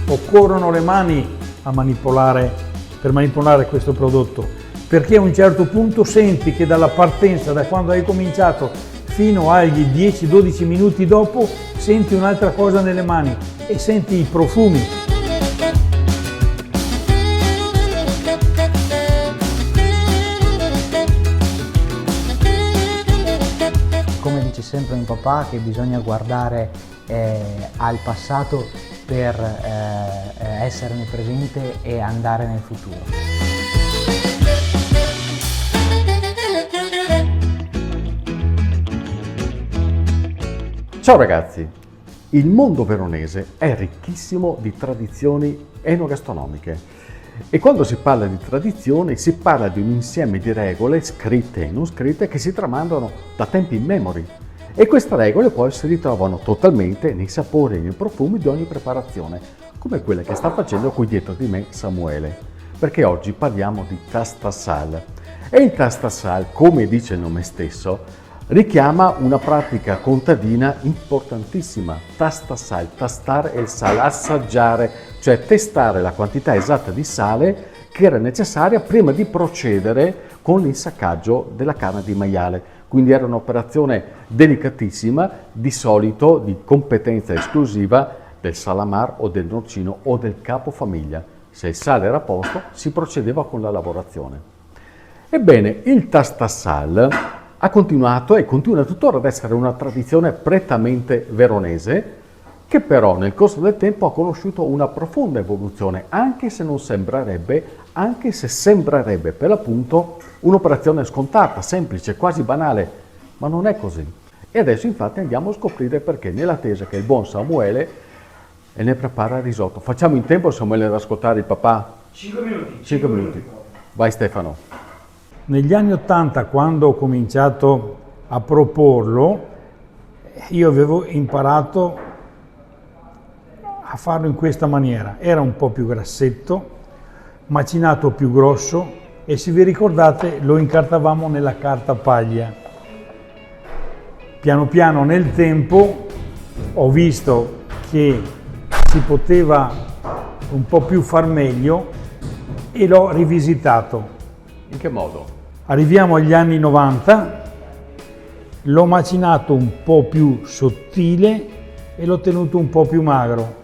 occorrono le mani per manipolare questo prodotto, perché a un certo punto senti che dalla partenza, da quando hai cominciato fino agli 10-12 minuti dopo, senti un'altra cosa nelle mani e senti i profumi. Come dice sempre mio papà, che bisogna guardare al passato per essere nel presente e andare nel futuro. Ciao ragazzi, il mondo veronese è ricchissimo di tradizioni enogastronomiche e quando si parla di tradizioni si parla di un insieme di regole scritte e non scritte che si tramandano da tempi immemori e queste regole poi si ritrovano totalmente nei sapori e nei profumi di ogni preparazione, come quella che sta facendo qui dietro di me Samuele, perché oggi parliamo di tastasal e il tastasal, come dice il nome stesso, richiama una pratica contadina importantissima. Tastasal, tastare il sale, assaggiare, cioè testare la quantità esatta di sale che era necessaria prima di procedere con l'insaccaggio della carne di maiale. Quindi era un'operazione delicatissima, di solito di competenza esclusiva del salamar o del norcino o del capofamiglia. Se il sale era a posto, si procedeva con la lavorazione. Ebbene, il tastasal ha continuato e continua tuttora ad essere una tradizione prettamente veronese che però nel corso del tempo ha conosciuto una profonda evoluzione, anche se sembrerebbe per l'appunto un'operazione scontata, semplice, quasi banale, ma non è così. E adesso infatti andiamo a scoprire perché, nell'attesa che il buon Samuele ne prepara il risotto. Facciamo in tempo, Samuele, ad ascoltare il papà? 5 minuti. 5 minuti. Vai Stefano. Negli anni '80, quando ho cominciato a proporlo, io avevo imparato a farlo in questa maniera. Era un po' più grassetto, macinato più grosso e se vi ricordate lo incartavamo nella carta paglia. Piano piano nel tempo ho visto che si poteva un po' più far meglio e l'ho rivisitato. In che modo? Arriviamo agli anni 90, l'ho macinato un po' più sottile e l'ho tenuto un po' più magro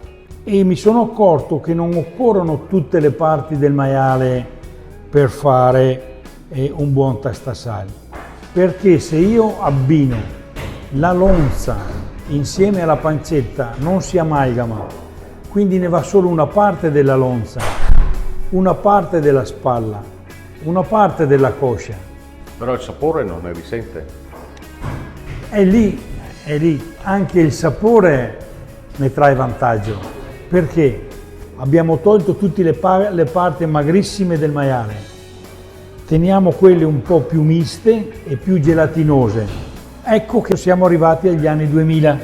e mi sono accorto che non occorrono tutte le parti del maiale per fare un buon tastasal, perché se io abbino la lonza insieme alla pancetta non si amalgama, quindi ne va solo una parte della lonza, una parte della spalla, una parte della coscia. Però il sapore non ne risente. È lì, anche il sapore ne trae vantaggio, perché abbiamo tolto tutte le parti magrissime del maiale, teniamo quelle un po' più miste e più gelatinose. Ecco che siamo arrivati agli anni 2000.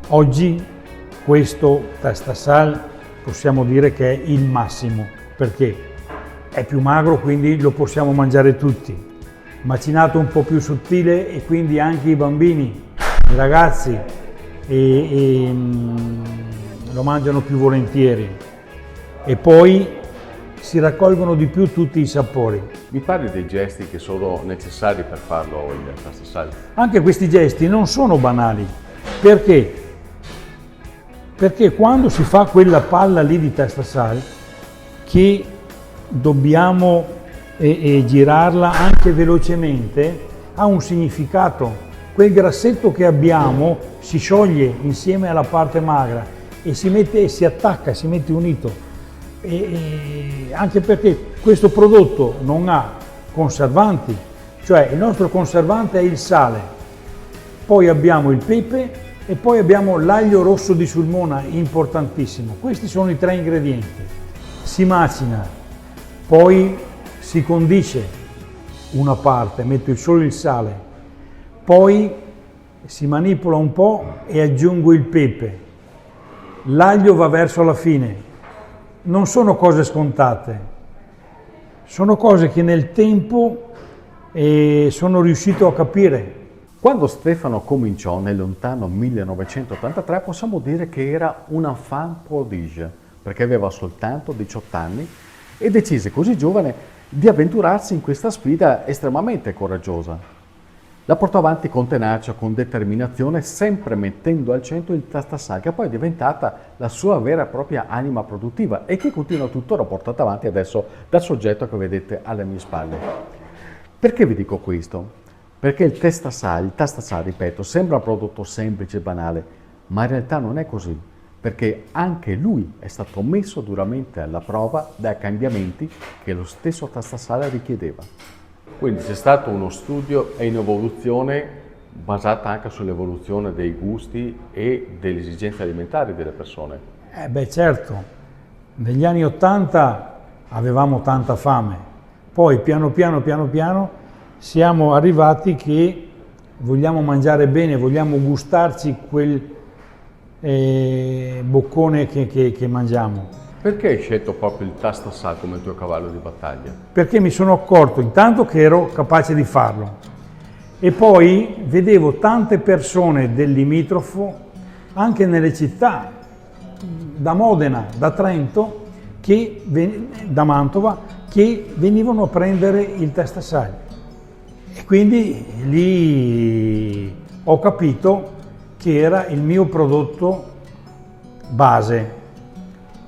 Oggi questo tastasal possiamo dire che è il massimo, perché è più magro, quindi lo possiamo mangiare tutti. Macinato un po' più sottile e quindi anche i bambini, i ragazzi lo mangiano più volentieri. E poi si raccolgono di più tutti i sapori. Mi parli dei gesti che sono necessari per farlo il tastasal? Anche questi gesti non sono banali. Perché? Perché quando si fa quella palla lì di tastasal, che dobbiamo girarla anche velocemente, ha un significato. Quel grassetto che abbiamo si scioglie insieme alla parte magra e si attacca, si mette unito. Anche perché questo prodotto non ha conservanti, cioè il nostro conservante è il sale, poi abbiamo il pepe e poi abbiamo l'aglio rosso di Sulmona, importantissimo. Questi sono i 3 ingredienti. Si macina, poi si condisce una parte, metto solo il sale, poi si manipola un po' e aggiungo il pepe. L'aglio va verso la fine. Non sono cose scontate, sono cose che nel tempo sono riuscito a capire. Quando Stefano cominciò nel lontano 1983 possiamo dire che era un enfant prodige, perché aveva soltanto 18 anni e decise così giovane di avventurarsi in questa sfida estremamente coraggiosa. La portò avanti con tenacia, con determinazione, sempre mettendo al centro il tastasal, che poi è diventata la sua vera e propria anima produttiva e che continua tuttora portata avanti adesso dal soggetto che vedete alle mie spalle. Perché vi dico questo? Perché il tastasal, ripeto, sembra un prodotto semplice e banale, ma in realtà non è così, perché anche lui è stato messo duramente alla prova dai cambiamenti che lo stesso tastasal richiedeva. Quindi c'è stato uno studio e un'evoluzione basata anche sull'evoluzione dei gusti e delle esigenze alimentari delle persone. Beh certo, negli anni '80 avevamo tanta fame, poi piano piano siamo arrivati che vogliamo mangiare bene, vogliamo gustarci quel boccone che mangiamo. Perché hai scelto proprio il tastasal come il tuo cavallo di battaglia? Perché mi sono accorto intanto che ero capace di farlo e poi vedevo tante persone del limitrofo, anche nelle città, da Modena, da Trento, da Mantova, che venivano a prendere il tastasal. E quindi lì ho capito che era il mio prodotto base.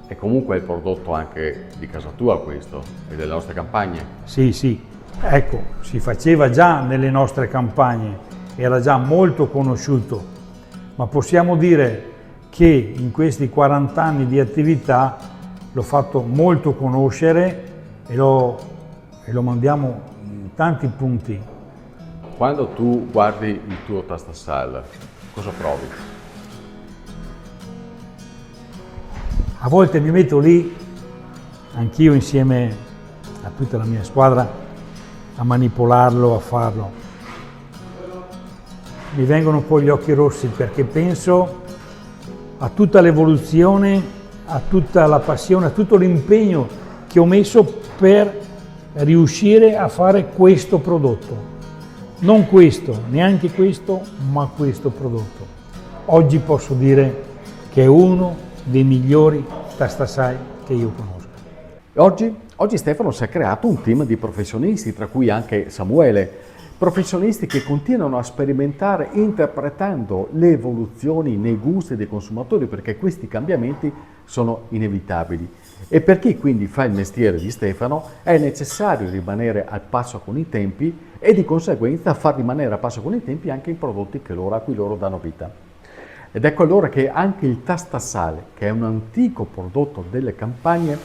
E comunque è il prodotto anche di casa tua questo e delle nostre campagne. Sì, ecco, si faceva già nelle nostre campagne, era già molto conosciuto, ma possiamo dire che in questi 40 anni di attività l'ho fatto molto conoscere e lo mandiamo in tanti punti. Quando tu guardi il tuo tastasal, cosa provi? A volte mi metto lì, anch'io insieme a tutta la mia squadra, a manipolarlo, a farlo. Mi vengono un po' gli occhi rossi perché penso a tutta l'evoluzione, a tutta la passione, a tutto l'impegno che ho messo per riuscire a fare questo prodotto. Non questo, neanche questo, ma questo prodotto. Oggi posso dire che è uno dei migliori tastasai che io conosco. Oggi Stefano si è creato un team di professionisti, tra cui anche Samuele, professionisti che continuano a sperimentare interpretando le evoluzioni nei gusti dei consumatori, perché questi cambiamenti sono inevitabili. E per chi quindi fa il mestiere di Stefano è necessario rimanere al passo con i tempi e di conseguenza far rimanere al passo con i tempi anche i prodotti a cui loro danno vita. Ed ecco allora che anche il tastasal, che è un antico prodotto delle campagne,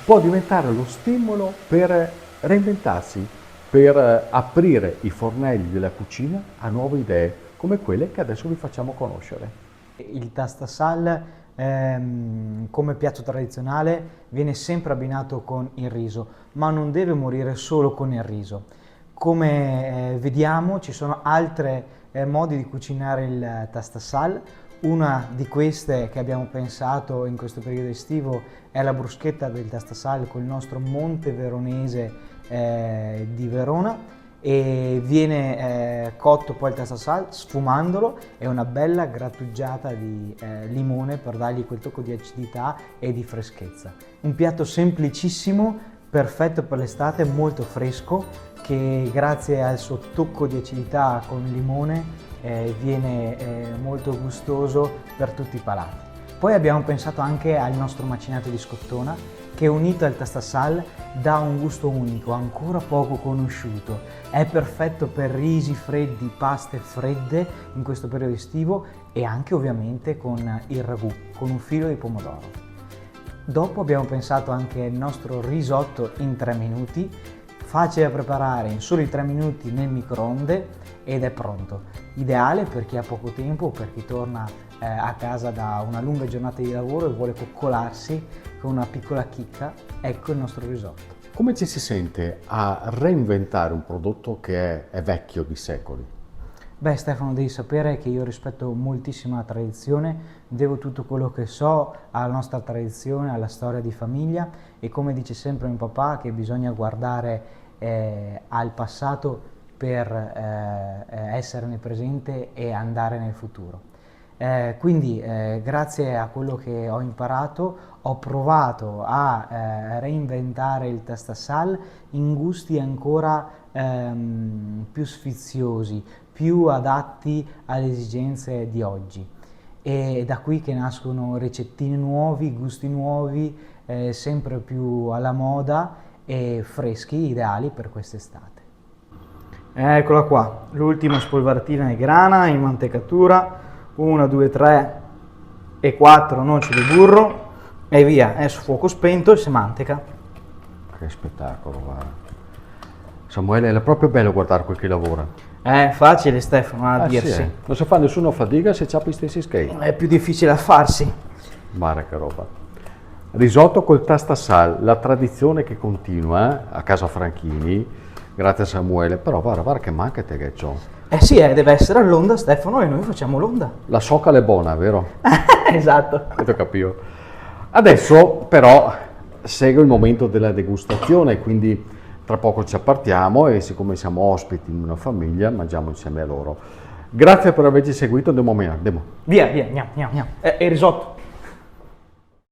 può diventare lo stimolo per reinventarsi, per aprire i fornelli della cucina a nuove idee, come quelle che adesso vi facciamo conoscere. Il tastasal come piatto tradizionale viene sempre abbinato con il riso, ma non deve morire solo con il riso. Come vediamo ci sono altre modi di cucinare il tastasal. Una di queste che abbiamo pensato in questo periodo estivo è la bruschetta del tastasal con il nostro Monte Veronese di Verona, e viene cotto poi il tastasal sfumandolo e una bella grattugiata di limone per dargli quel tocco di acidità e di freschezza. Un piatto semplicissimo, perfetto per l'estate, molto fresco, che grazie al suo tocco di acidità con il limone viene molto gustoso per tutti i palati. Poi abbiamo pensato anche al nostro macinato di scottona, che unito al tastasal dà un gusto unico, ancora poco conosciuto. È perfetto per risi freddi, paste fredde in questo periodo estivo e anche ovviamente con il ragù, con un filo di pomodoro. Dopo abbiamo pensato anche al nostro risotto in 3 minuti, facile da preparare in soli 3 minuti nel microonde ed è pronto. Ideale per chi ha poco tempo o per chi torna a casa da una lunga giornata di lavoro e vuole coccolarsi con una piccola chicca. Ecco il nostro risotto. Come ci si sente a reinventare un prodotto che è vecchio di secoli? Beh Stefano, devi sapere che io rispetto moltissimo la tradizione, devo tutto quello che so alla nostra tradizione, alla storia di famiglia e come dice sempre mio papà che bisogna guardare al passato per esserne presente e andare nel futuro. Quindi grazie a quello che ho imparato ho provato a reinventare il tastasal in gusti ancora più sfiziosi, più adatti alle esigenze di oggi. E da qui che nascono ricettini nuovi, gusti nuovi, sempre più alla moda e freschi, ideali per quest'estate. Eccola qua, l'ultima spolveratina di grana in mantecatura, 1, 2, 3 e 4 noci di burro e via, è su fuoco spento e si manteca. Che spettacolo, guarda. Samuele, è proprio bello guardare quel che lavora. È facile Stefano a dirsi, Sì, non si fa nessuna fatica se c'ha i stessi skate. è più difficile a farsi. Guarda che roba. Risotto col tastasal, la tradizione che continua a casa Franchini, grazie a Samuele, però guarda che manca te che c'ho. Eh sì, deve essere all'onda Stefano e noi facciamo l'onda. La socca è buona, vero? Esatto. Avete capito? Adesso però segue il momento della degustazione, quindi tra poco ci appartiamo e siccome siamo ospiti in una famiglia mangiamo insieme a loro. Grazie per averci seguito, andiamo. Via, andiamo. E risotto.